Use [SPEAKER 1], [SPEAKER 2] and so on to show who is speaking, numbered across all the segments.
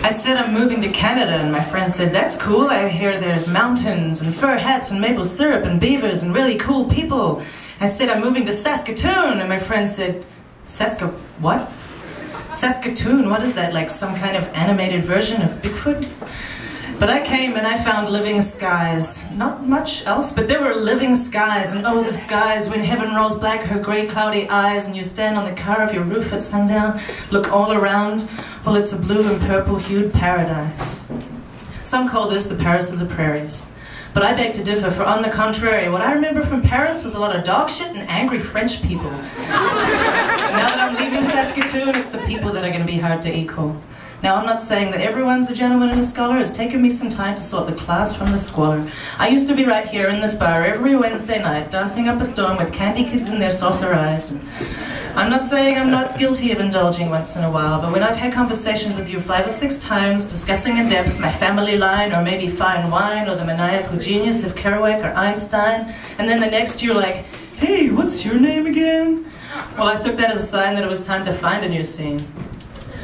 [SPEAKER 1] I said I'm moving to Canada, and my friend said, that's cool, I hear there's mountains and fur hats and maple syrup and beavers and really cool people. I said I'm moving to Saskatoon, and my friend said, what? Saskatoon, what is that, like some kind of animated version of Bigfoot? But I came and I found living skies. Not much else, but there were living skies. And oh, the skies, when heaven rolls back her grey cloudy eyes and you stand on the car of your roof at sundown, look all around, well, it's a blue and purple hued paradise. Some call this the Paris of the prairies. But I beg to differ, for on the contrary, what I remember from Paris was a lot of dog shit and angry French people. Now that I'm leaving Saskatoon, it's the people that are going to be hard to equal. Now, I'm not saying that everyone's a gentleman and a scholar. It's taken me some time to sort the class from the squalor. I used to be right here in this bar every Wednesday night, dancing up a storm with candy kids in their saucer eyes. And I'm not saying I'm not guilty of indulging once in a while, but when I've had conversations with you 5 or 6 times, discussing in depth my family line, or maybe fine wine, or the maniacal genius of Kerouac or Einstein, and then the next you're like, hey, what's your name again? Well, I took that as a sign that it was time to find a new scene.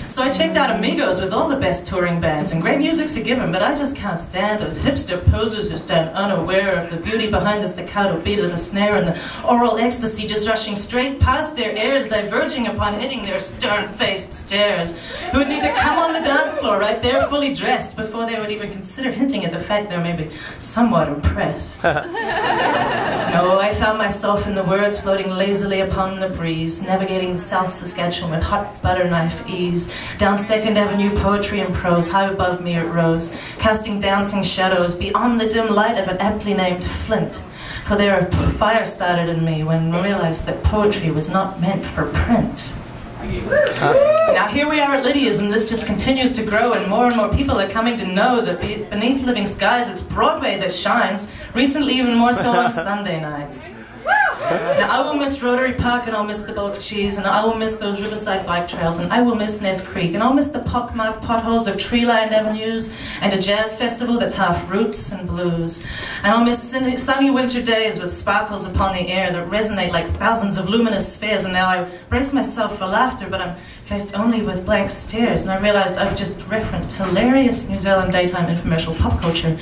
[SPEAKER 1] So I checked out Amigos with all the best touring bands, and great music's a given, but I just can't stand those hipster posers who stand unaware of the beauty behind the staccato beat of the snare and the oral ecstasy just rushing straight past their ears, diverging upon hitting their stern-faced stares, who would need to come on the dance floor right there fully dressed before they would even consider hinting at the fact they're maybe somewhat impressed. No, I found myself in the words floating lazily upon the breeze, navigating the South Saskatchewan with hot butter knife ease. Down 2nd Avenue, poetry and prose, high above me it rose, casting dancing shadows beyond the dim light of an aptly named flint. For there a fire started in me when I realized that poetry was not meant for print. Now here we are at Lydia's, and this just continues to grow, and more people are coming to know that beneath living skies it's Broadway that shines, recently even more so on Sunday nights. Now, I will miss Rotary Park, and I'll miss the bulk cheese, and I will miss those riverside bike trails, and I will miss Nez Creek, and I'll miss the pockmarked potholes of tree-lined avenues, and a jazz festival that's half roots and blues. And I'll miss sunny winter days with sparkles upon the air that resonate like thousands of luminous spheres. And now I brace myself for laughter, but I'm faced only with blank stares, and I realized I've just referenced hilarious New Zealand daytime infomercial pop culture,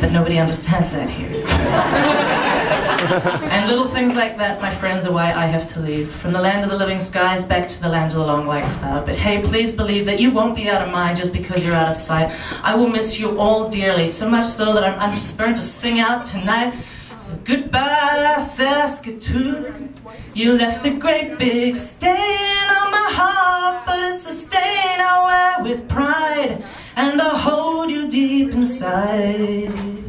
[SPEAKER 1] but nobody understands that here. And little things like that, my friends, are why I have to leave. From the land of the living skies back to the land of the long white cloud. But hey, please believe that you won't be out of mind just because you're out of sight. I will miss you all dearly, so much so that I'm just spurned to sing out tonight. So goodbye, Saskatoon. You left a great big stain on my heart, but it's a stain I wear with pride, and I'll hold you deep inside.